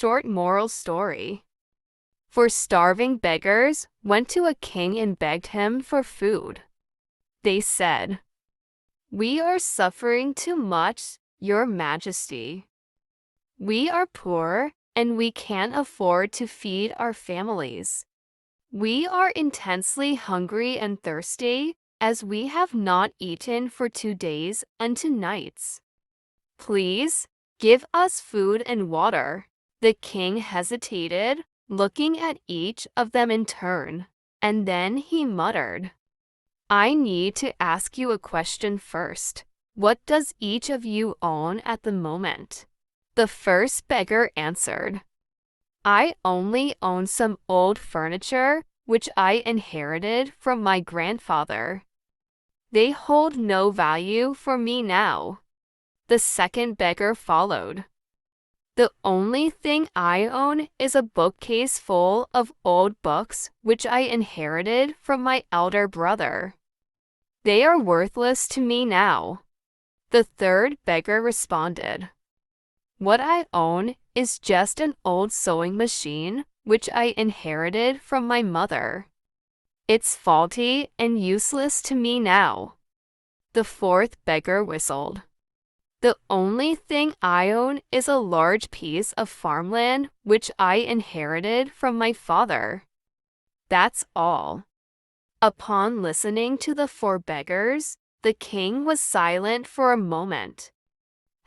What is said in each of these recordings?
short moral story. For starving beggars went to a king and begged him for food. They said, "We are suffering too much, Your Majesty. We are poor and we can't afford to feed our families. We are intensely hungry and thirsty, as we have not eaten for 2 days and 2 nights. Please, give us food and water." The king hesitated, looking at each of them in turn, and then he muttered, "I need to ask you a question first. What does each of you own at the moment?" The first beggar answered, "I only own some old furniture which I inherited from my grandfather. They hold no value for me now." The second beggar followed. "The only thing I own is a bookcase full of old books which I inherited from my elder brother. They are worthless to me now." The third beggar responded, "What I own is just an old sewing machine which I inherited from my mother. It's faulty and useless to me now." The fourth beggar whistled. "The only thing I own is a large piece of farmland which I inherited from my father. That's all." Upon listening to the four beggars, the king was silent for a moment.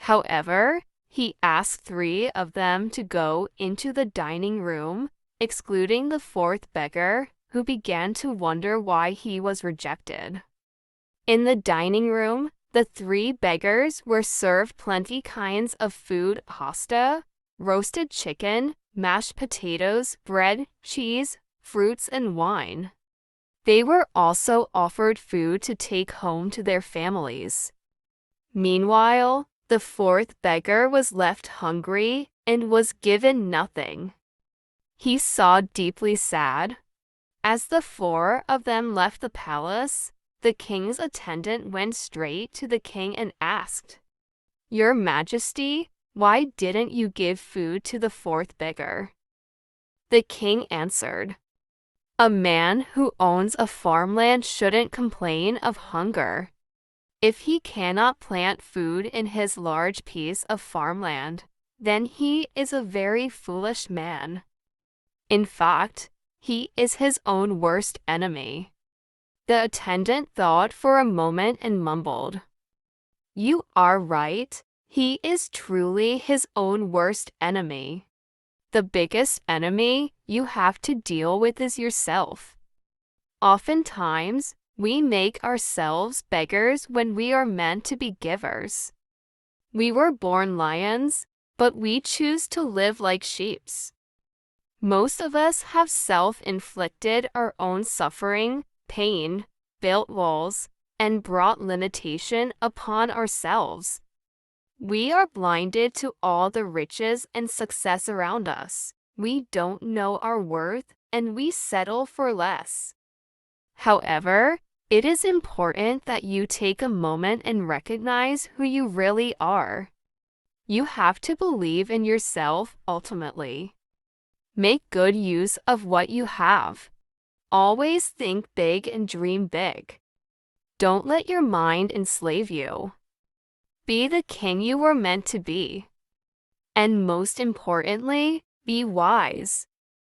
However, he asked 3 of them to go into the dining room, excluding the fourth beggar, who began to wonder why he was rejected. In the dining room, the 3 beggars were served plenty kinds of food: pasta, roasted chicken, mashed potatoes, bread, cheese, fruits, and wine. They were also offered food to take home to their families. Meanwhile, the fourth beggar was left hungry and was given nothing. He saw deeply sad. As the 4 of them left the palace, the king's attendant went straight to the king and asked, "Your Majesty, why didn't you give food to the fourth beggar?" The king answered, "A man who owns a farmland shouldn't complain of hunger. If he cannot plant food in his large piece of farmland, then he is a very foolish man. In fact, he is his own worst enemy." The attendant thought for a moment and mumbled, "You are right. He is truly his own worst enemy. The biggest enemy you have to deal with is yourself. Oftentimes, we make ourselves beggars when we are meant to be givers. We were born lions, but we choose to live like sheep. Most of us have self-inflicted our own suffering, pain, built walls, and brought limitation upon ourselves. We are blinded to all the riches and success around us. We don't know our worth, and we settle for less. However, it is important that you take a moment and recognize who you really are. You have to believe in yourself ultimately. Make good use of what you have. Always think big and dream big. Don't let your mind enslave you. Be the king you were meant to be. And most importantly, be wise.